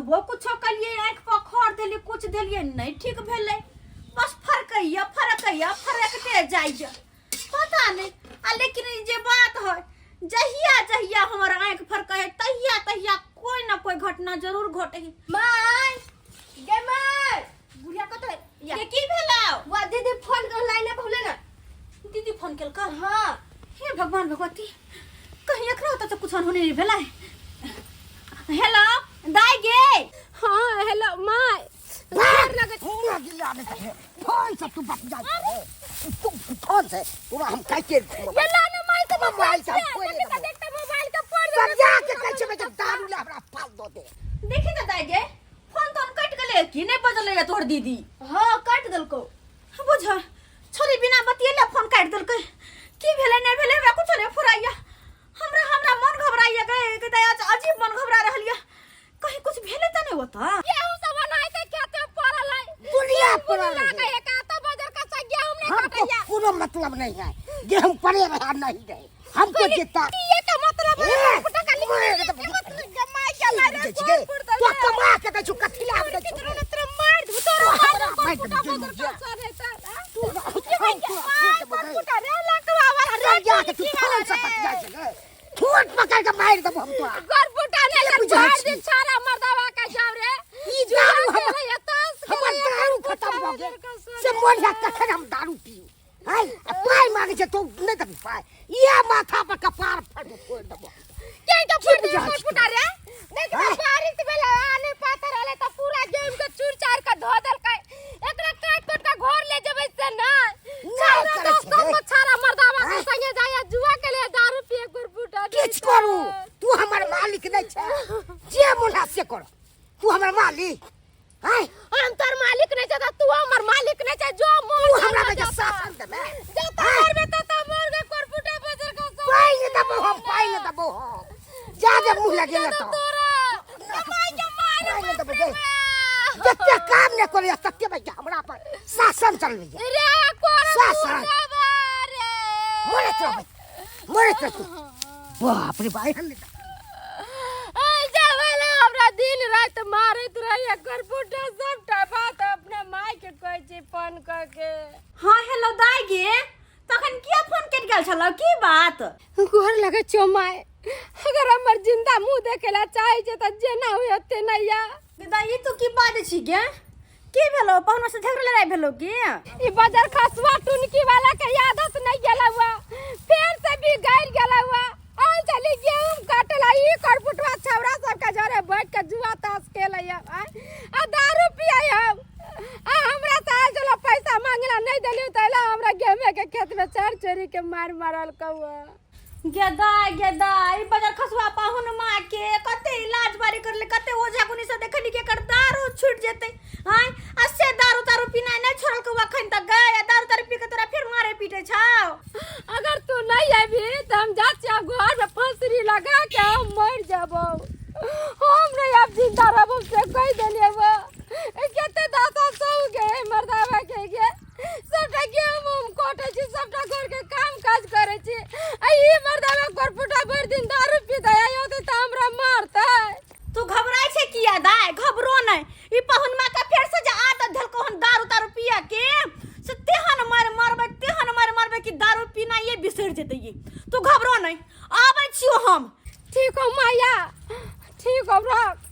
तबो कुछ कलिए आँख पखड़ देली कुछ देलिए नहीं ठीक भेले बस फरकते जाइए पता नहीं लेकिन जे बात है जहिया जहिया हमार आँख फरक है तहिया कोई ना कोई घटना जरूर घटे माय गे माय बुढ़िया कत ये की भेलाओ वा दीदी फोन कर लाइने भूले ना दीदी फोन केल का हां हे भगवान भगवती कहीं एकरा होता तो कुछ होने नहीं भेला हेलो दाई गे हां हेलो माय बाहर लगे गिला नहीं फोन से तू बच जा तू फोन से तू हम कैसे ये लाने माय के मोबाइल से देखता मोबाइल का फोन सब जाके कैसे में दारू ला हमरा फाल दो दे देखी ना दाई गे फोन तो कट गले कि नहीं बजले या तोर दीदी हां काट दलको बुझ छोरी बिना बतिएले फोन काट दलके की भेले नहीं भेले वे कुछ नहीं फुराइया हमरा मन घबराइया गए कि दया अजीब मन घबरा रहलिया कहीं कुछ भेले त नहीं होता गेहूं सब बनाए थे खेते पड़ल है दुनिया पड़ल है कहे का तो बाजार का से गेहूं नहीं काटैया पूरा मतलब नहीं है गेहूं पड़े रहा नहीं रहे हमको जितना ये का मतलब है पुटा का लिख जमाई के मारे तो कमा के दे कथी ला दे तेरे मार दू तोरा मार पुटा बाजार का से रहता तू पुटा रे लकवा वाला जा के तू फोन से बच जा ठोट पकड़ के मार दे हम तो घर पुटा ने झाड़ दिन सारा मर्दावा का जाव रे ई दारू हमर दारू खत्म हो गए से मोरिया तखन हम दारू पी हाय पाई मांगे छे तो नहीं दे पाए ये माथा पर कपार फट फोड़ दबो के का फट पुटा रे देख बारिश बेला आने पातर रहले त पूरा गेम के चूर चार का धो देल का एकरा काट का घर ले जेबै से ना सारा छारा मर्दावा के संगे जाया जुआ के लिए दारू पिए गुर पुटा किछ करू तू हमर मालिक नहीं छे जे मुना से कर तू हमर मालिक हाय हम तोर मालिक नहीं छ तू हमर मालिक नहीं छ जो मोर तू हमरा के शासन दे जा तोर में त मोर के कर पुटा बाजार का पाई न दबो जा जा मुंह लगे तो माय के मारे दबो दे जत्ते काम न करे तत्ते में हमरा पर शासन चल रही रे कोर शासन रे मोरे तो बाप रे भाई हम जावला हमरा दिन रात मारत रहिया कर पुटा सबटा बात अपने माय के कहै छी फोन क के हां हेलो दाई गे तखन किया फोन कट गेल छलो की बात गोर लगे चोमाय अगर हमर जिंदा मुंह देखेला चाहे छै त जेना होय ओते नैया दाई तू की बात छी गे की भेलो पहुना से झगड़ा लड़ाई भेलो की ई बाजार खसवा टुनकी वाला के यादत नहीं गेला हुआ फेर से भी गइल गेला हुआ आ चली गेहूं काटला ई कर पुटवा छौरा सब के जरे बैठ के जुआ ताश खेलैया आ दारू पियै हम आ हमरा त चलो पैसा मांगला नहीं देलियो तैला हमरा गेहूं के खेत में चढ़ चोरी के मार मारल कौआ गेदाई बाजार खसवा पाहुन मां के कते इलाज बारी करले कते ओझा गुनी से देखली के कर दारू छूट जेते हां असे दारू पीना नहीं छोड़ल के वखन तक गए दारू पी के तोरा फिर मारे पीटे छाओ अगर तू नहीं आबी त हम जाचे घर में फंसरी लगा के हम मर जाबो हम नहीं अब जिंदा रहबो से कह देलिए वो केते दाता सब गए मर्दावा के सबटा हम कोटे छी सबटा घर के काम काज करे छी ई मर्दावा कर पुटा भर दिन दारू पीता होते त हमरा मारता तू घबराई छे किया दाई घबरो नहीं ई पहुनमा का फेर से जे आदत धल को हम दारू पिया के से तेहन मारबे कि दारू पीना ये बिसर जेते ये तू घबरो नहीं आबै छियो हम ठीक हो माया ठीक हो रख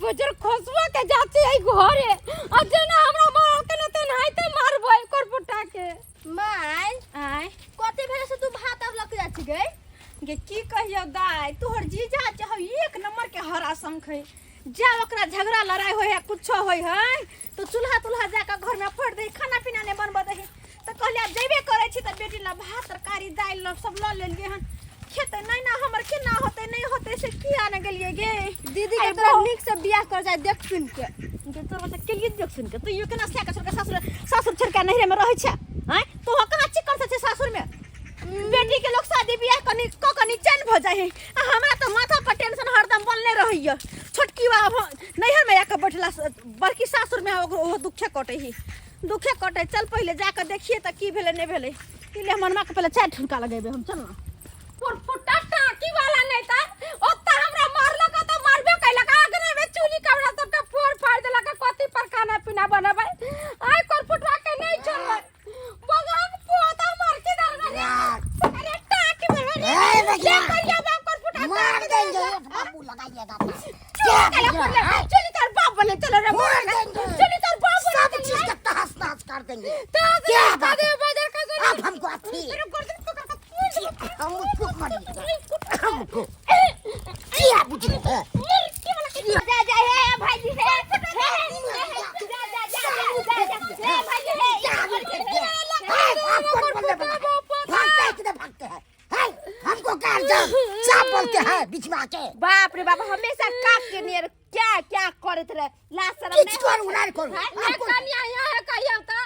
बजर खोसवा के जाते आई घरे आ जेना हमरा मारते न तन हाइते मारबै कर पुटा के माय आय कते भेले से तू भात अब लग जाछि गे की कहियो दाई तोहर जीजा चाह एक नंबर के हरा शंख है जा ओकरा झगड़ा लड़ाई होय है कुछो होय है तो चूल्हा जाके घर में फोड़ दे खाना पीना ने बनब दे तो कहलिया जेबे करे छी त बेटी ला भात तरकारी दाल ल सब ल लेलिए हन खेते नहीं ना हमर के ना होते नहीं होते से किया न गेलिए गे दीदी के तोरा निक से बियाह कर जाय देख सुन के तोरा से के लिए देख सुन के तू यो केना से के सासुर छोड़ के नहरे में रहै छ हैं तो कहां चिकन से सासुर में बेटी के लोग शादी बियाह कनी चैन भ जाय है हमरा तो माथा पर टेंशन हरदम बनले रहइय छोटकी बा नहर में आके बैठला बड़की सासुर में ओ दुखे कटे ही दुखे कटे चल पहले जाके देखिए त की भेले नहीं भेले इले हमर मां के पहले चाय ठुनका लगेबे हम चल ना फुटा टाकी वाला नहीं था ओत्ता हमरा मारला का तो मारबे कैला का आगे में चूली का कथी पर खाना पीना बनाबै आइ कर फुटवा के नहीं छोड़बै बगान पोता मार के डाल अरे टाटी मार ए भैया करिया बाप कर फुटवा मार देंगे बाबू लगाइएगा क्या चली तार बाप बने चलो रे मार देंगे चली तार बाप सब चीज का तहस नहस कर देंगे क्या बात है बाजार का अब हमको अच्छी तेरे गर्दन पकड़ के हमको हमको क्या बुझे है जा जा हे भाईजी हे जा जा भाईजी हे भागते हैं हमको कार जाओ सब बोलते हैं बीच में आके बाप रे बाप हमेशा काक के नियर क्या क्या करत रहे लास्ट शर्म किस कौन उड़ार कौन ये कन्या यहाँ है कहिया ता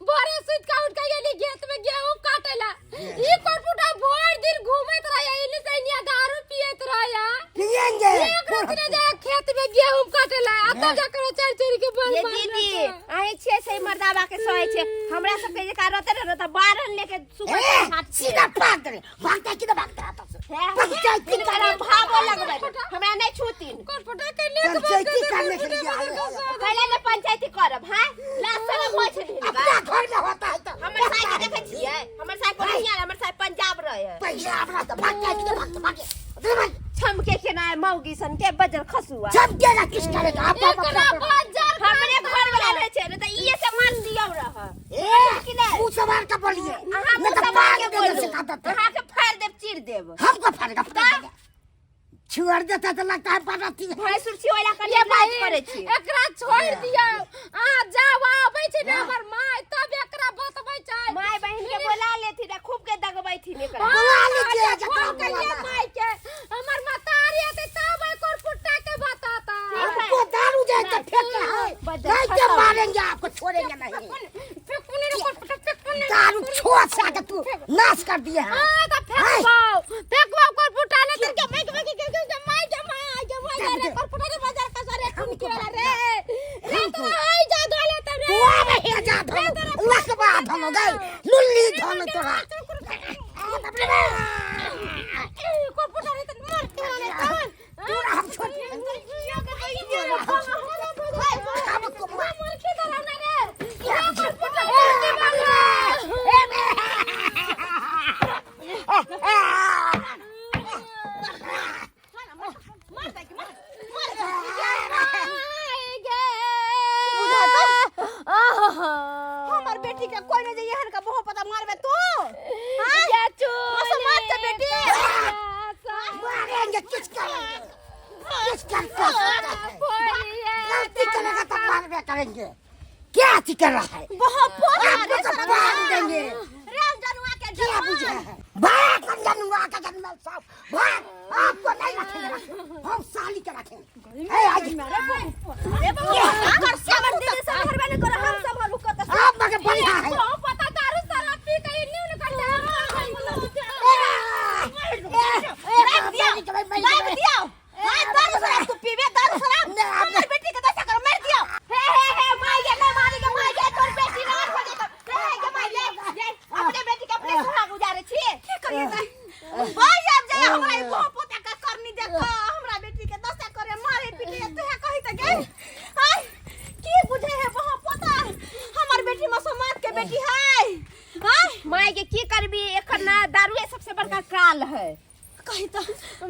भोरे सुत का उठ के गेली खेत में गेहूं काटेला ई कोटपुटा भोर दिन घूमत रहया इने सैनिया दारू पियत रहया पिएंगे एक दिन जा खेत में गेहूं काटेला आता जा कर चार चोरी के बल ये दीदी आए छे से मर्दावा के सोए छे हमरा सब के जे का रहते रहता बारन लेके सुबह से हाथ सीधा भाग दे भागता कि भागता आता से पंचायती करने भागो लगबै हमरा नहीं छूतीन कोटपुटा के ले पंचायती करने के लिए आए पहले ने पंचायती करब हां लास्ट शर्म होय छे अपना घर में होता है तो हमर साई के देखे छियै हमर साई को नहीं आल हमर साई पंजाब रहे पैसा अपना तो भागता कि भागता भागे दे भाई छमके के ना मौगी सन के बजर खसुआ सब देगा किस करेगा आप एकरा बाजार हमरे घर वाला रहे छे न त इए से मान दियौ रह ए तू सवार का बोलिए मैं तो मार देने से कहता था अहाँ के फाड़ देब चीर देब हमको फाड़ेगा छोड़ देता तो लगता है पटाती है भाई सुरछी वाला कन्या बात करे छी एकरा छोड़ दिया आ जाव आबै छै ने हमर माय तब एकरा बतबै छै माय बहन के बोला लेथी न खूब के दगबै थी एकरा बुला लीजिए जकरा के लिए माय के हमर मतारी है तब एकर फुट्टा के बताता हमको दारू जाए तो फेंकते हैं नहीं के मारेंगे आपको छोड़ेंगे नहीं फेकुने रे फुट्टा फेकुने दारू छोड़ साके तू नाश कर दिए हैं हां त फेकबो कर फुट्टा ने के माय के माय रे कर फुट्टा रे बाजार का सारे खून के वाला रे तो आई जा दोले तब तू आ रहे जा धन लखबा धन गई लुल्ली धन तोरा कर फुट्टा रे त मार के वाले तू हम छोड़ हमको मार मार के दरा ना रे कर फुट्टा हमर बेटी के कोई नहीं यहन का बहुत पता मारबे तू हां या चो मत बेटी मारेंगे किस करेंगे गलती करेगा तो मारबे करेंगे क्या कर रहा है बहुत पोता आपको तो मार देंगे राम जनुआ के क्या बुझे है भाग हम जनुआ का जन्म सब भाग आपको नहीं रखेंगे हम साली के रखेंगे ए आज अरे बाबा अगर समर दीदी से घर वाले को हम सब हलू करते आप मगे बढ़िया है तो पता दारू सारा पी के न्यू निकल दिया दारू शराब तू पीबे दारू शराब हमर बेटी के दशा कर मार दियो हे माई के नहीं मारेगा माई के तोर बेटी ना हो जाता हे माई ले अपने बेटी के अपने सुहा गुजारे छी की करिए भाई अब जाए हमारे पोता का करनी देखो हमरा बेटी के दशा करे मारे पीटे तू कहि त गई हाय की बुझे है वहां पोता हमर बेटी मसमात के बेटी है हाय माई के की करबी एखन ना दारूए सबसे बड़का काल है कही तो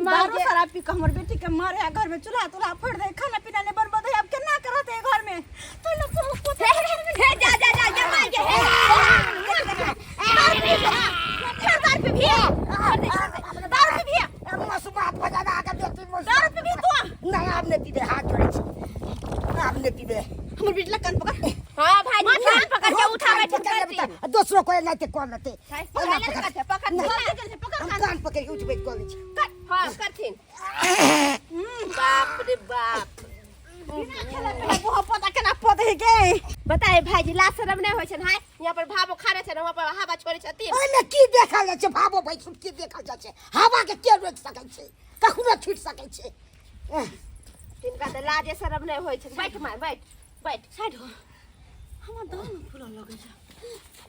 दारू शराब पी के हमर बेटी के मारे घर में चूल्हा तुल्हा फोड़ दे खाना पीना ने बर्बाद है अब केना करते है घर में तो न हे जा माई के दारू पी भी दारू पी भी मसुमात बजाना आके बेटी मस दारू पी भी तू नहीं आपने पीबे हाथ जोड़े छी आपने पीबे हमर बेटी लकन पकड़ हां भाई कान पकड़ के उठा बैठ करती दूसरों को नहीं ते कौन नते पकड़ हम कान पकड़ के उठ बैठ कॉलेज हां करथिन बाप रे बाप बहुत पता केना पता है के बताए भाईजी लाश शर्म नहीं होय छै हां यहां पर भाबो खाने छै वहां पर हवा छोड़े छथिन ओने की देखल जाय छै भाबो भाई सुन की देखल जाय छै हवा के के रोक सकै छै कखनो छूट सकै छै तिनका त लाजे शर्म नहीं होय छै बैठ माय बैठ साइड हो हमर दाम फूल लगे छै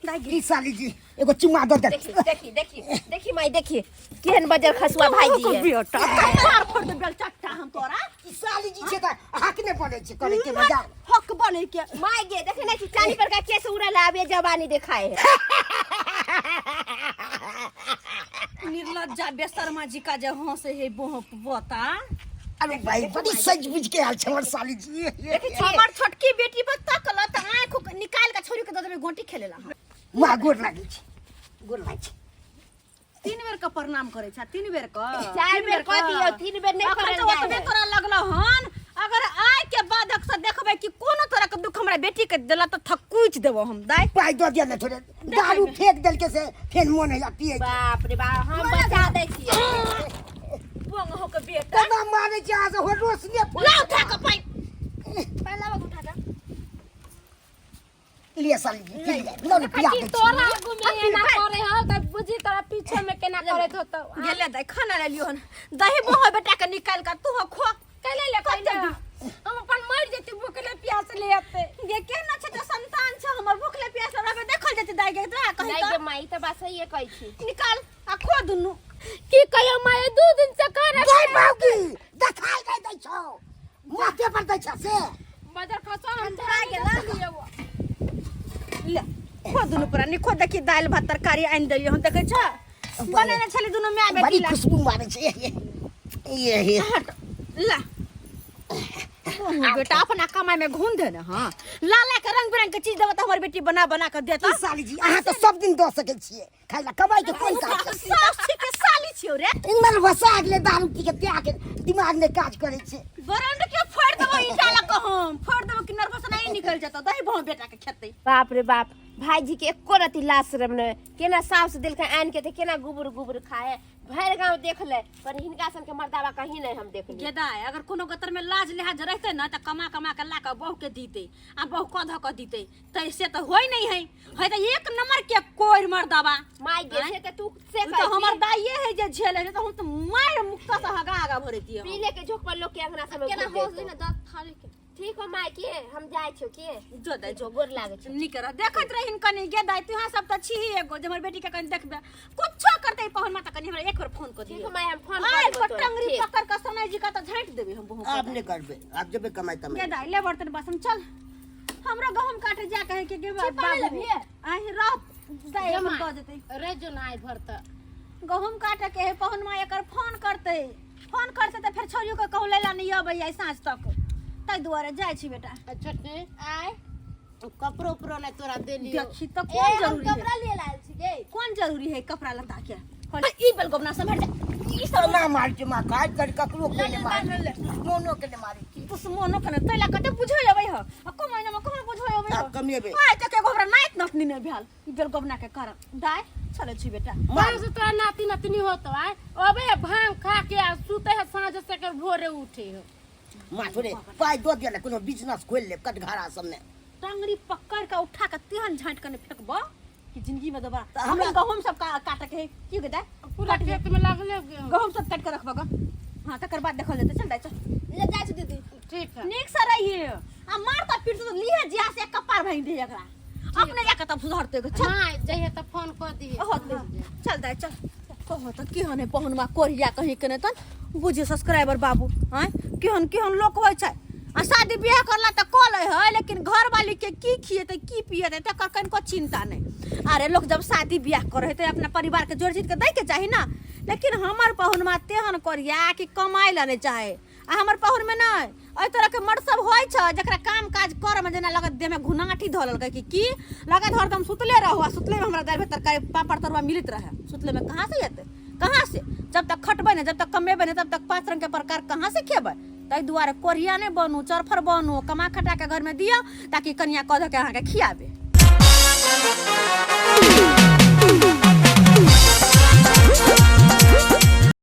दाई गे ई साली जी एगो चुमा दो दे देखी माई देखी केहन बजर खसुआ भाईजी है बेटा कपार फोड़ दे बेल चट्टा हम तोरा ई साली जी छे त हक ने पड़े छे करे के मजा हक बने के माई गे देखे ना चाली पर का केस उड़ा लावे जवानी दिखाए है निर्लज्जा बेशर्मा जी का जे हंसे है बोता अरे भाई बड़ी सज बुझ के हाल छमर साली जी हमर छोटकी बेटी पर तकल त आंख निकाल के छोरी के दे गोंटी खेलेला मा गोर लागे छे तीन बेर का प्रणाम करे छा तीन बेर का चार बेर कह दियो तीन बेर नहीं करल अखन जाए तो तोरा लगल हन अगर आय के बाद अक्सर देखबे कि कोनो तरह के दुख हमरा बेटी के देला त थकुच देबो हम दाई पाई दो दिया थोड़े दारू फेंक देल के से फेन मन है पिए बाप रे बाप हम बचा दै छियै पोंग हो के बेटा तना मारे जा से हो रोशनी ला उठा के पाई पहला बात उठा जा लिए साली जी लो पिया कि तोरा घुमे ना करे हो त बुझी तोरा पीछे में केना करत होत गेले दाई खाना ले लियो हन दही बोह बेटा के निकाल के तू खो कले ले कहले हम अपन मर जेती भूखले प्यास ले आते ये केना छ त संतान छ हमर भूखले प्यास रहबे देखल जते दाई के तोरा कहि नहीं त के माई त बस ये कहै छी निकाल आ खो दुनु की कहियो माई 2 दिन से करे गई बाबू देखाई नहीं दै छौ माथे पर दै छ से बजर खसो हम तोरा गेला लियो ले खो दुनु पर नि खो देखि दाल भात तरकारी आइन देलियो हम देखै छ बनेने छले दुनु म्या बेटी बड़ी ला खुशबू मारे छे ये ला बेटा अपना कमाई में घूम दे ना हां लाला के रंग बिरंग के चीज देबो त हमर बेटी बना बना के देता साली जी अहाँ तो सब दिन दो सके छिए खाइला कमाई के कोई काज सासी के साली छियो रे इनमल वसा अगले दारू पी के त्या के दिमाग ने काज करे छे बरंड के फोड़ देबो ईटा ला कहम फोड़ देबो कि नर्वस नहीं निकल जाता दही बहु बेटा के खेतै बाप रे बाप भाईजी के एको रति लाश रमने केना सास दिल के आन के ते केना गुबुर खाए भर गांव देख ले पर हिनका सन के मर्दावा कहीं नहीं हम देख ले गेदाय अगर कोनो गतर में लाज लिहाज रहते ना त कमा के ला के बहु के दीते आ बहु क ध के दीते तैसे त होय नहीं है त एक नंबर के कोर मर्दावा माई गे से ते तू से तो हमर दाइये है जे झेले त हम त मार मुक्ता से हगा भरती हम पीले के झोक पर लोग के अंगना सब केना हो दिन दत थाली के ठीक हो माई के हम जाय छियो के जो दे जो गोर लागे छ निकर देखत रहिन कनी गेदाय तू सब त छी एगो जे हमर बेटी के कनी देखबे कुछो करते पहन मा त कनी हमरा एक बार फोन कर दियो ठीक हो माई हम फोन आय कर देबो पटंगरी पकड़ के सनई जी का त झांट देबे हम बहु आपने करबे आप जब कमाई तमाई गेदाय ले बर्तन बासन चल हमरा गहूम काटे जा कहे के बाबू आही रात दाई हम द देते रे जो नाई भरत गहूम काटे के है पहन मा एकर फोन करते त फिर छोरियो के कहू लेला नहीं अबै आई साँझ तक ताई दुआरे जाय छी बेटा छोटे आय कपड़ो उपरो ने तोरा देली देखी त कोन जरूरी है कपड़ा ले लाल छी गे कौन जरूरी है कपड़ा लता के ई बेल गोबना संभाल जा ई सब ना मार के मा काट कर ककरो के ने मार मोनो के ने मारे की पुस मोनो कने तैला कते बुझै अबै ह अको महिना में कहाँ बुझै अबै ह कमेबे आय त के गोबरा नाइत नतनी ने भेल ई बेल गोबना के कारण दाय चले छी बेटा मार से तोरा नाती नतनी होत आय अबे भांग खा के सुते है साँझ से कर भोरे उठे हो माथुरे पाई दो दिया कोनो बिजनेस खोल ले कटघरा सब में टंगरी पकड़ के उठा के तेहन झांट कने फेकबो कि जिंदगी में दोबारा हमरा- हमरा गहूम सब काटे के है की गदा पूरा खेत में लागले गहूम सब काट के रखबो ग हां तकर बाद देखल जेते चल दाई चल ले जाय छी दीदी ठीक है नीक से रहिए आ मारता पीट तो लिए जिया से कपार भइन दे एकरा अपने जाके तब सुधरते गो चल हां जइए त फोन कर दी चल दाई चल कहो त केहन है पहुनमा कोरिया कहीं कने तन बुझे सब्सक्राइबर बाबू हैं केहन लोग होय छै आ शादी बियाह करला त कल है लेकिन घर वाली के की खिएते की पिएते तकर कनको चिंता नहीं अरे लोग जब शादी बियाह करे त अपना परिवार के जोड़ जीत के दै के चाही ना लेकिन हमर पहुनमा तेहन कोरिया कि कमाई ला नहीं चाहे आ हमर पहुन में नहीं ओइ तरह के मर्द सब होय छ जकरा काम काज करे में जना लगत देह में घुनाठी धरल के की लगत हरदम सुतले रहो सुतले में हमरा दाल भात तरकारी पापड़ तरुआ मिलत रहे सुतले में कहां से येते कहां से जब तक खटबे नहीं जब तक कमेबे नहीं तब तक 5 रंग के प्रकार कहां से खेबे तै दुआरे कोरिया ने बनू चरफर बनू कमा खटा के घर में दियो ताकि कन्या कह के अहाँ के खियाबे